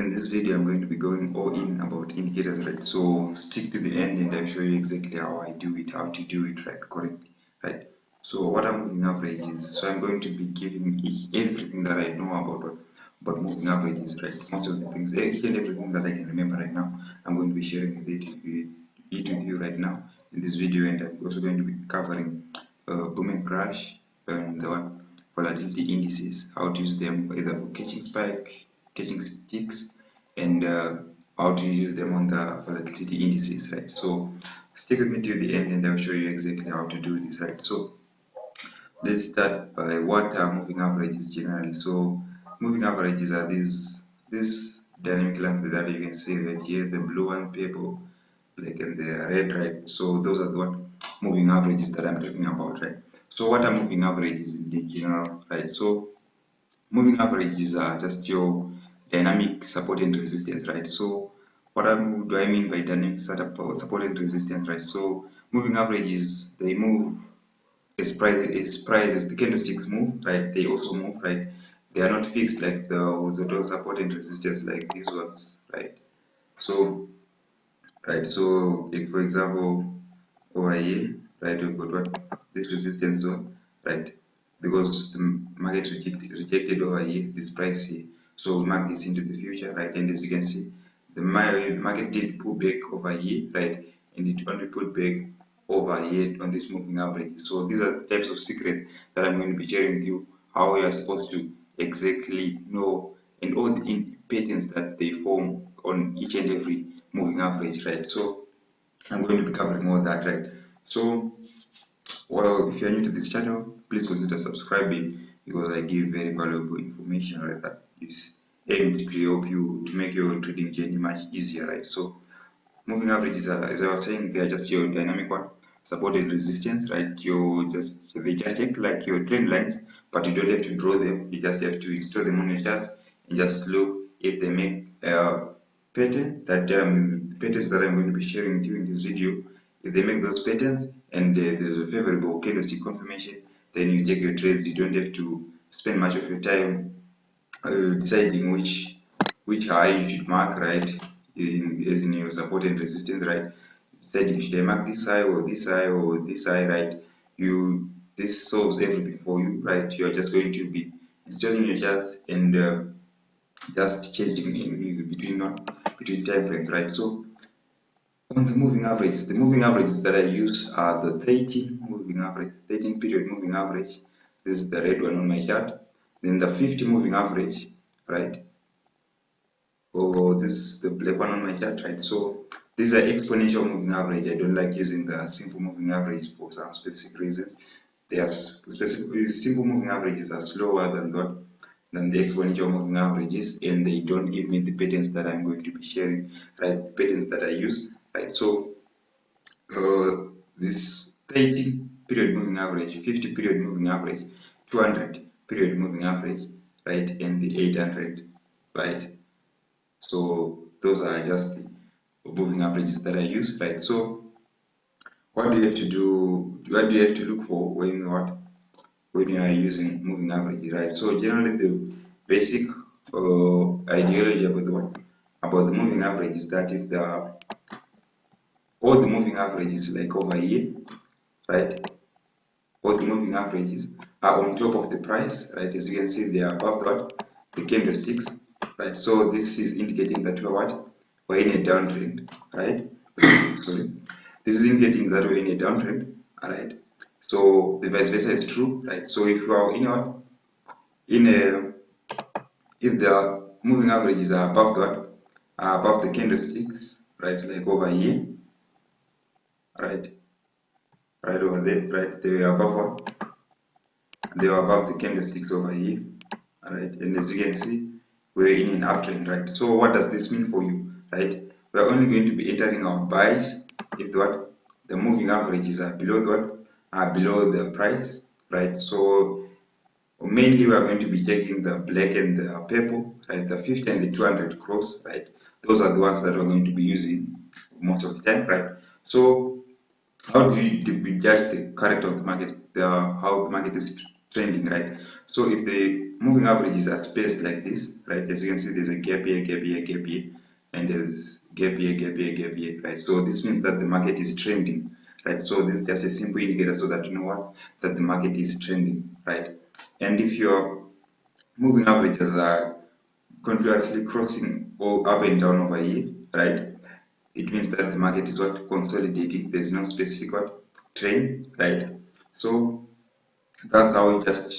in this video I'm going to be going all in about indicators, right? So stick to the end and I'll show you exactly how I do it, how to do it right correctly, right? So what a moving average is, so I'm going to be giving everything that I know about moving averages, right? Most of the things, each and everything that I can remember right now, I'm going to be sharing it with you right now in this video, and I'm also going to be covering boom and crash and what volatility indices, how to use them either for catching spike, catching sticks, and how to use them on the volatility indices, right? So stick with me to the end and I'll show you exactly how to do this, right? So let's start by what are moving averages generally. So moving averages are these dynamic lines that you can see right here, the blue and purple, like in the red, right? So those are the what moving averages that I'm talking about, right? So what are moving averages in the general, right? So moving averages are just your dynamic support and resistance, right? So what do I mean by dynamic support and resistance, right? So moving averages, they move its prices, the candlesticks move, right? They also move, right? They are not fixed like the horizontal support and resistance like these ones, right? So so if for example over here, right, we've got what this resistance zone, right? Because the market rejected over here this price here, so we mark this into the future, right? And as you can see, the market did pull back over here, right? And it only put back over here on this moving average. So these are the types of secrets that I'm going to be sharing with you, how you are supposed to exactly know, and all the patterns that they form on each and every moving average, right? So I'm going to be covering all that, right? So, well, if you're new to this channel, please consider subscribing because I give very valuable information, right? That is aimed to help you to make your trading journey much easier, right? So, moving averages are, as I was saying, they are just your dynamic one, support and resistance, right? They just act like your trend lines, but you don't have to draw them. You just have to install them on your charts and just look if they make pattern that patterns that I'm going to be sharing with you in this video. If they make those patterns and there's a favorable candlestick confirmation, then you take your trades. You don't have to spend much of your time deciding which high you should mark, right? As in your support and resistance, right? Deciding should I mark this high or this high or this high, right? This solves everything for you, right? You are just going to be installing your charts and just changing in between time frames, right? So on the moving averages that I use are the 13 moving average, 13 period moving average. This is the red one on my chart. Then the 50 moving average, right? This is the black one on my chart, right? So these are exponential moving average. I don't like using the simple moving average for some specific reasons. They are specific, simple moving averages are slower than the exponential moving averages, and they don't give me the patterns that I'm going to be sharing, right? The patterns that I use, right? So this 30 period moving average, 50 period moving average, 200 period moving average, right? And the 800, right? So those are just the moving averages that I use, right? So what do you have to do? What do you have to look for when you are using moving averages, right? So generally the basic ideology about the moving average is that if all the moving averages like over here, right? All the moving averages are on top of the price, right? As you can see, they are above the candlesticks, right? So this is indicating that we're in a downtrend, right? Sorry, this is indicating that we're in a downtrend, right? So the vice versa is true, right? So if you are in a if the moving averages are above the candlesticks, right? Like over here, right? Right over there, right? They were above They were above the candlesticks over here, right? And as you can see, we're in an uptrend, right? So what does this mean for you, right? We're only going to be entering our buys if the moving averages are below the price, right? So mainly we are going to be checking the black and the purple, right? The 50 and the 200 cross, right? Those are the ones that we're going to be using most of the time, right? So how do we judge the character of the market, how the market is trending, right? So if the moving averages are spaced like this, right? As you can see, there's a gap here, gap here, gap here, and there's gap here, gap here, gap here, right? So this means that the market is trending, right? So this is just a simple indicator so that you know what, that the market is trending, right? And if your moving averages are continuously crossing or up and down over here, right? It means that the market is what, consolidating. There's no specific what, trend, right? So that's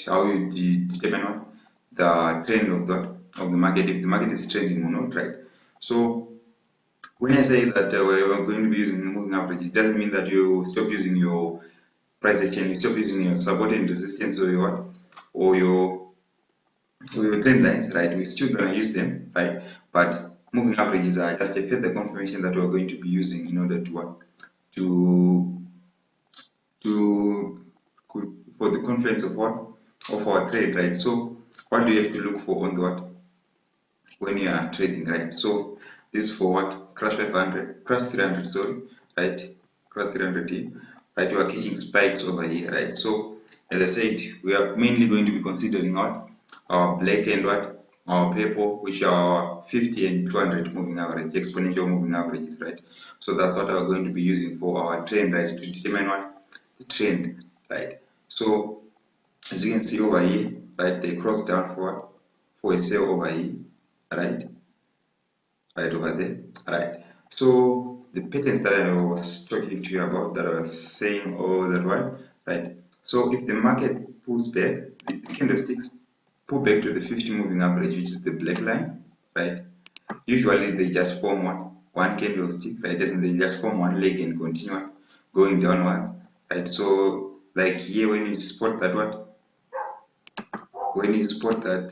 how you determine what, the trend of the market, if the market is trending or not, right? So when I say that we're going to be using moving average, it doesn't mean that you stop using your price action, you stop using your support and resistance or your trend lines, right? We're still gonna use them, right? But moving averages are just a further confirmation that we're going to be using in order to what, to to for the confluence of what, of our trade, right? So what do you have to look for on the what, when you are trading, right? So this for what, crash 500, crash 300, sorry, right? Crash 300 here, right? We are catching spikes over here, right? So as I said, we are mainly going to be considering what, our black and what, our purple, which are our 50 and 200 moving average, exponential moving averages, right? So that's what we're going to be using for our trend, right? To determine what, the trend, right? So as you can see over here, right, they cross down for a sell over here, right, right over there, right. So the patterns that I was talking to you about, that I was saying all that while, right. So if the market pulls back, if the candlesticks pull back to the 50 moving average, which is the black line, right, usually they just form one candlestick, right, doesn't they just form one leg and continue going downwards, right. So like here, when you spot that what, when you spot that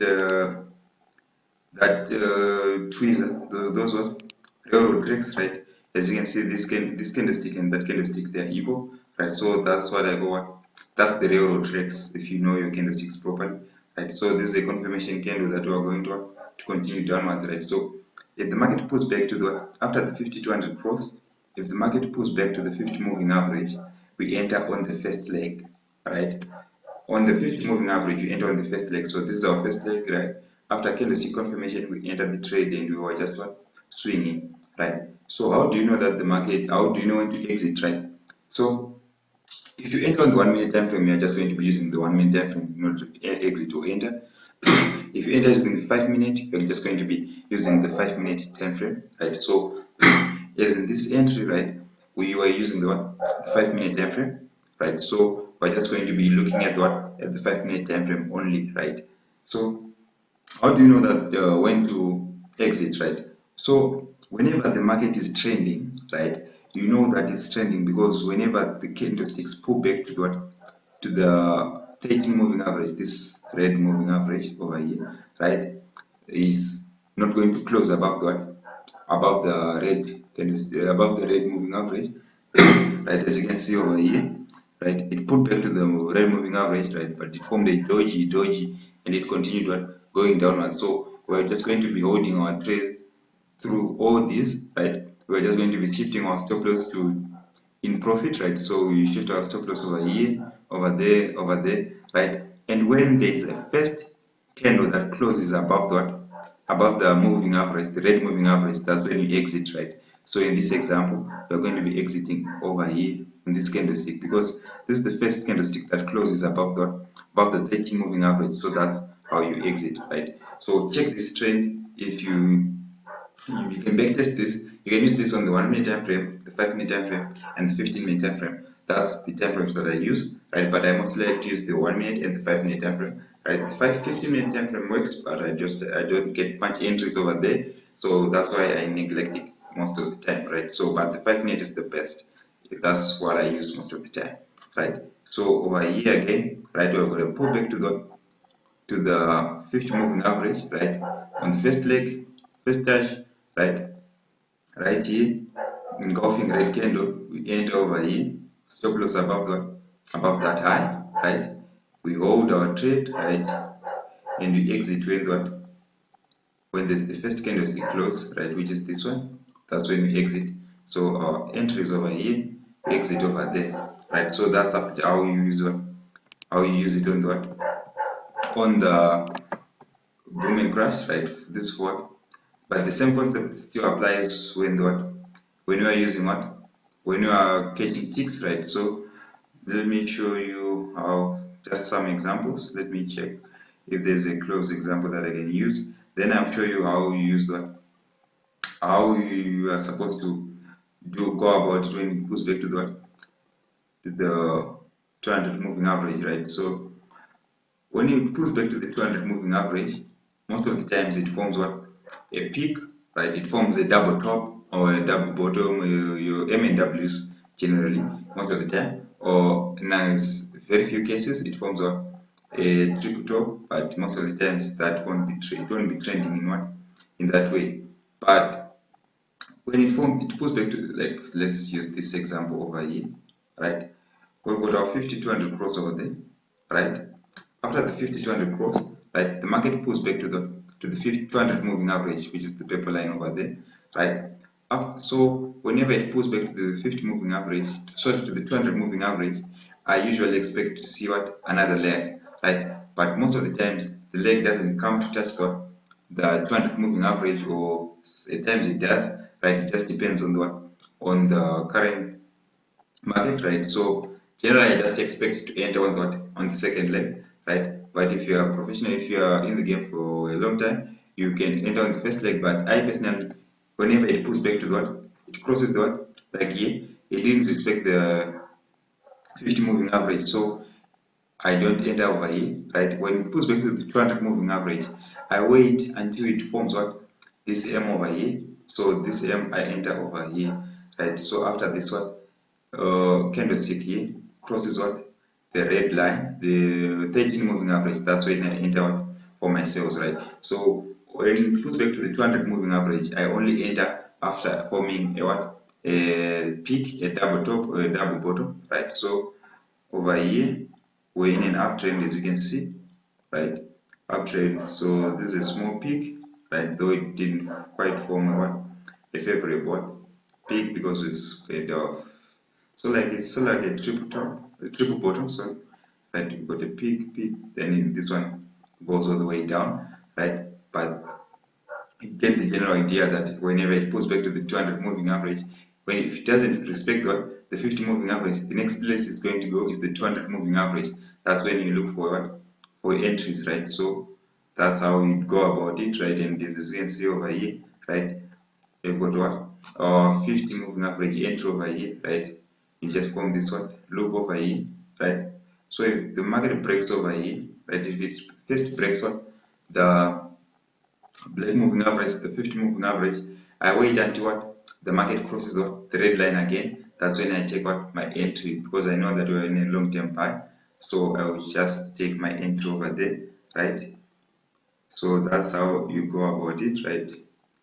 tweezer, those what, railroad tracks, right? As you can see, this candlestick and that candlestick, they're equal, right? So that's what I go on. That's the railroad tracks, if you know your candlesticks properly, right? So this is a confirmation candle that we are going to continue downwards, right? So if the market pulls back to the, after the 5200 cross, if the market pulls back to the 50 moving average, we enter on the first leg, right? On the 50 moving average, we enter on the first leg. So this is our first leg, right? After candlestick confirmation, we enter the trade and we were just what, swinging, right? So how do you know that the market? How do you know when to exit, right? So if you enter on the 1 minute time frame, you're just going to be using the 1 minute time frame, not to exit or enter. If you enter using the 5 minute, you're just going to be using the 5 minute time frame, right? So as in this entry, right, we were using the what, the 5 minute time frame, right? So we're just going to be looking at what, at the 5 minute time frame only, right? So how do you know that when to exit, right? So whenever the market is trending, right, you know that it's trending because whenever the candlesticks pull back to the what, to the 30 moving average, this red moving average over here, right, is not going to close above the above the above the red moving average, right? As you can see over here, right, it put back to the red moving average, right, but it formed a doji, and it continued going downwards. So we're just going to be holding our trade through all this, right? We're just going to be shifting our stop loss to in profit, right? So we shift our stop loss over here, over there, right? And when there is a first candle that closes above that, above the moving average, the red moving average, that's when you exit, right? So in this example, we're going to be exiting over here in this candlestick because this is the first candlestick that closes above the 30 moving average. So that's how you exit, right? So check this trend. If you can backtest this. You can use this on the 1 minute time frame, the 5 minute time frame, and the 15 minute time frame. That's the time frames that I use, right? But I mostly like to use the 1 minute and the 5 minute time frame, right? The 15 minute time frame works, but I don't get much entries over there, so that's why I neglect it most of the time, right? So, but the 5 minute is the best. That's what I use most of the time, right? So over here again, right, we're going to pull back to the 50 moving average, right? On the first leg, first touch, right? Right here, engulfing red candle, we enter over here, stop loss above that high, right? We hold our trade, right? And we exit when the first candle is close, right? Which is this one. That's when we exit. So our entry is over here, we exit over there, right? So that's how you use it on the boom and crash, right? This is what, but the same concept still applies when the what, when you are using what, when you are catching ticks, right? So let me show you how, just some examples. Let me check if there's a close example that I can use. Then I'll show you how you use that, how you are supposed to go about it when it goes back to the 200 moving average, right? So when you push back to the 200 moving average, most of the times it forms what, a peak, right? It forms a double top or a double bottom, your M and Ws generally, most of the time. Or in very few cases, it forms what, a triple top, but most of the times that it won't be trending in what, in that way. But when it goes back to, like, let's use this example over here, right? We've got our 50-200 cross over there, right? After the 50-200 cross, right, the market pulls back to the 50-200 moving average, which is the purple line over there, right? So whenever it pulls back to the 50 moving average, sorry, to the 200 moving average, I usually expect to see what, another leg, right? But most of the times the leg doesn't come to touch the 200 moving average, or at times it does, right? It just depends on the current market, right? So generally, I just expect to enter on the second leg, right? But if you are professional, if you are in the game for a long time, you can enter on the first leg. But I personally, whenever it pulls back to it crosses like here, it didn't respect the 50 moving average, so I don't enter over here, right? When it pulls back to the 200 moving average, I wait until it forms this M over here. So this M I enter over here, right? So after this candlestick here crosses the red line, the 13 moving average. That's when I enter for my sales, right? So when it goes back to the 200 moving average, I only enter after forming a peak, a double top, or a double bottom, right? So over here we're in an uptrend, as you can see, right? Uptrend. So this is a small peak, right? Though it didn't quite form a favorable peak because it's kind of, so like it's so like a triple top, a triple bottom, sorry, right? You've got a peak, then this one goes all the way down, right? But you get the general idea that whenever it pulls back to the 200 moving average, if it doesn't respect the 50 moving average, the next place it's going to go is the 200 moving average. That's when you look for entries, right? So that's how you go about it, right? And as you can see over here, right? You've got 50 moving average entry over here, right? You just form this loop over here, right? So if the market breaks over here, right? If it first breaks the black moving average, the 50 moving average, I wait until the market crosses the red line again. That's when I take my entry, because I know that we're in a long-term buy. So I will just take my entry over there, right? So that's how you go about it, right?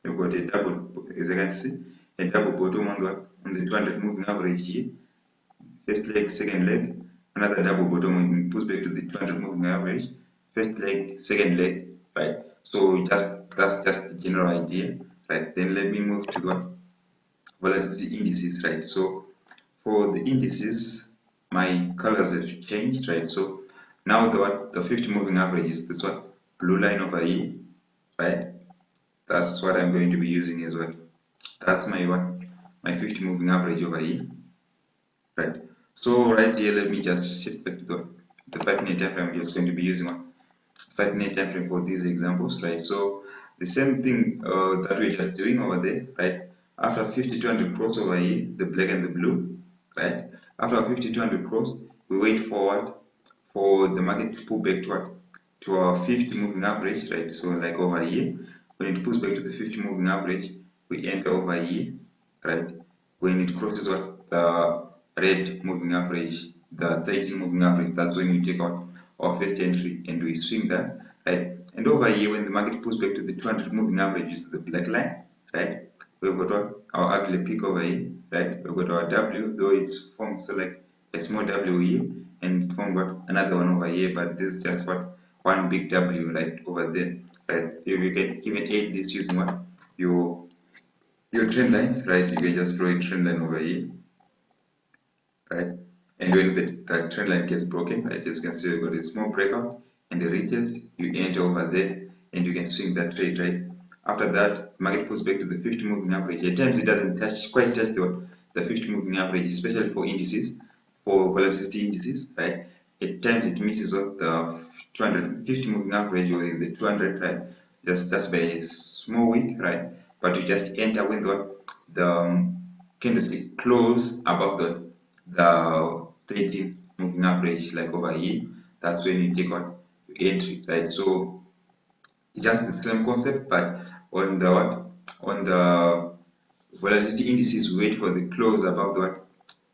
You've got a double, as you can see, a double bottom on the 200 moving average here. First leg, second leg, another double bottom when it pulls back to the 200 moving average. First leg, second leg, right? So that's just the general idea, right? Then let me move to volatility indices, right? So for the indices, my colors have changed, right? So now the 50 moving average is this blue line over here, right? That's what I'm going to be using as well. That's my 50 moving average over here, right? So right here, let me just shift back to the 5-minute time frame. I'm just going to be using 5-minute time frame for these examples, right? So the same thing that we're just doing over there, right? After 50-200 cross over here, the black and the blue, right? After 50-200 cross, we wait for the market to pull back to our 50 moving average, right? So like over here, when it pulls back to the 50 moving average, we enter over here, right? When it crosses the red moving average, the 13 moving average, that's when we take out our first entry and we swing that, right? And over here, when the market pulls back to the 200 moving average, which is the black line, right? We've got our ugly peak over here, right? We've got our W, though it's formed so like a small W here, and it formed another one over here, but this is just one big W right over there, right? You can even aid this using your your trend lines, right? You can just draw a trend line over here, right? And when the trend line gets broken, right, as you can see, we've got a small breakout and a retest, you enter over there and you can swing that trade, right? After that, market pulls back to the 50 moving average. At times it doesn't quite touch the 50 moving average, especially for indices, for volatility indices, right? At times it misses what the 250 moving average or the 200, right? That's by a small wick, right? But you just enter when the candlestick close above the 30 moving average, like over here. That's when you take out your entry, right? So just the same concept, but on the what? On the volatility indices, wait for the close above the what?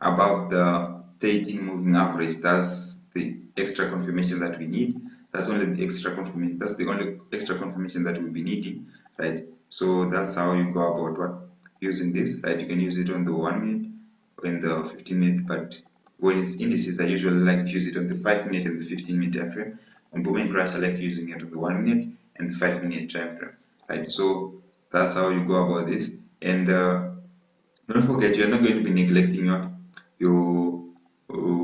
Above the 30 moving average. That's the extra confirmation that we need. That's only the extra confirmation. That's the only extra confirmation that we'll be needing, right? So that's how you go about what using this, right? You can use it on the 1 minute, in the 15 minute, but when it's indices, I usually like to use it on the 5 minute and the 15 minute time frame. On boom and crash, I like using it on the 1 minute and the 5 minute time frame, right? So that's how you go about this. And don't forget, you're not going to be neglecting your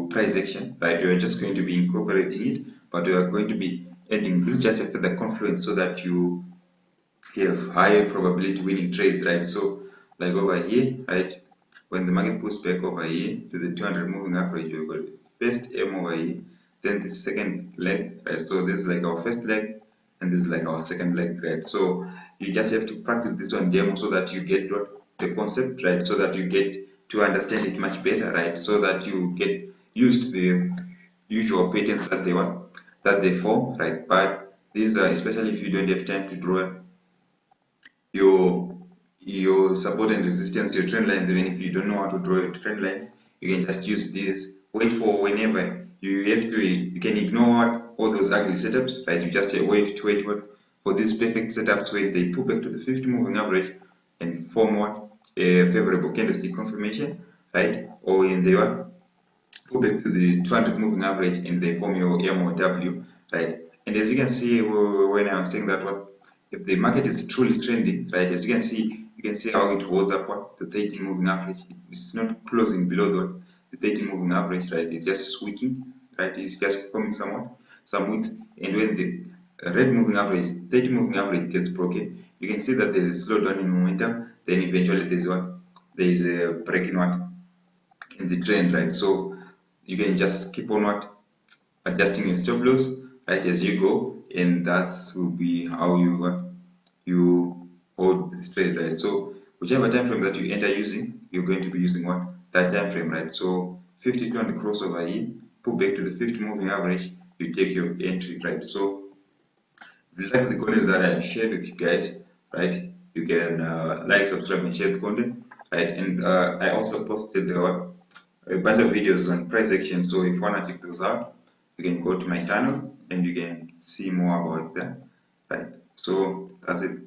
price action, right? You're just going to be incorporating it, but you are going to be adding this just after the confluence so that you have higher probability winning trades, right? So like over here, right? When the market pulls back over here to the 200 moving average, we've got first M over here, then the second leg, right? So this is like our first leg, and this is like our second leg, right? So you just have to practice this on demo so that you get the concept, right? So that you get to understand it much better, right? So that you get used to the usual patterns that they want, that they form, right? But these are, especially if you don't have time to draw your support and resistance, your trend lines. Even if you don't know how to draw your trend lines, you can just use this. Wait for whenever you have to. You can ignore all those ugly setups, right? You just say wait for these perfect setups when they pull back to the 50 moving average and form what a favorable candlestick confirmation, right? Or in the what pull back to the 200 moving average and they form your M or W, right? And as you can see, when I'm saying that, what if the market is truly trending, right? As you can see how it holds up what the 30 moving average. It's not closing below the 30 moving average, right? It's just switching, right? It's just forming some wicks. And when the red moving average, 30 moving average gets broken, you can see that there's a slowdown in momentum. Then eventually there's a break in in the trend, right? So you can just keep on adjusting your stop loss, right, as you go, and that will be how you hold this trade, right? So whichever time frame that you enter using, you're going to be using that time frame, right? So 52 on the crossover here, put back to the 50 moving average, you take your entry, right? So if you like the content that I've shared with you guys, right, you can like, subscribe, and share the content, right? And I also posted a bunch of videos on price action, so if you want to check those out, you can go to my channel and you can see more about them, right? So that's it.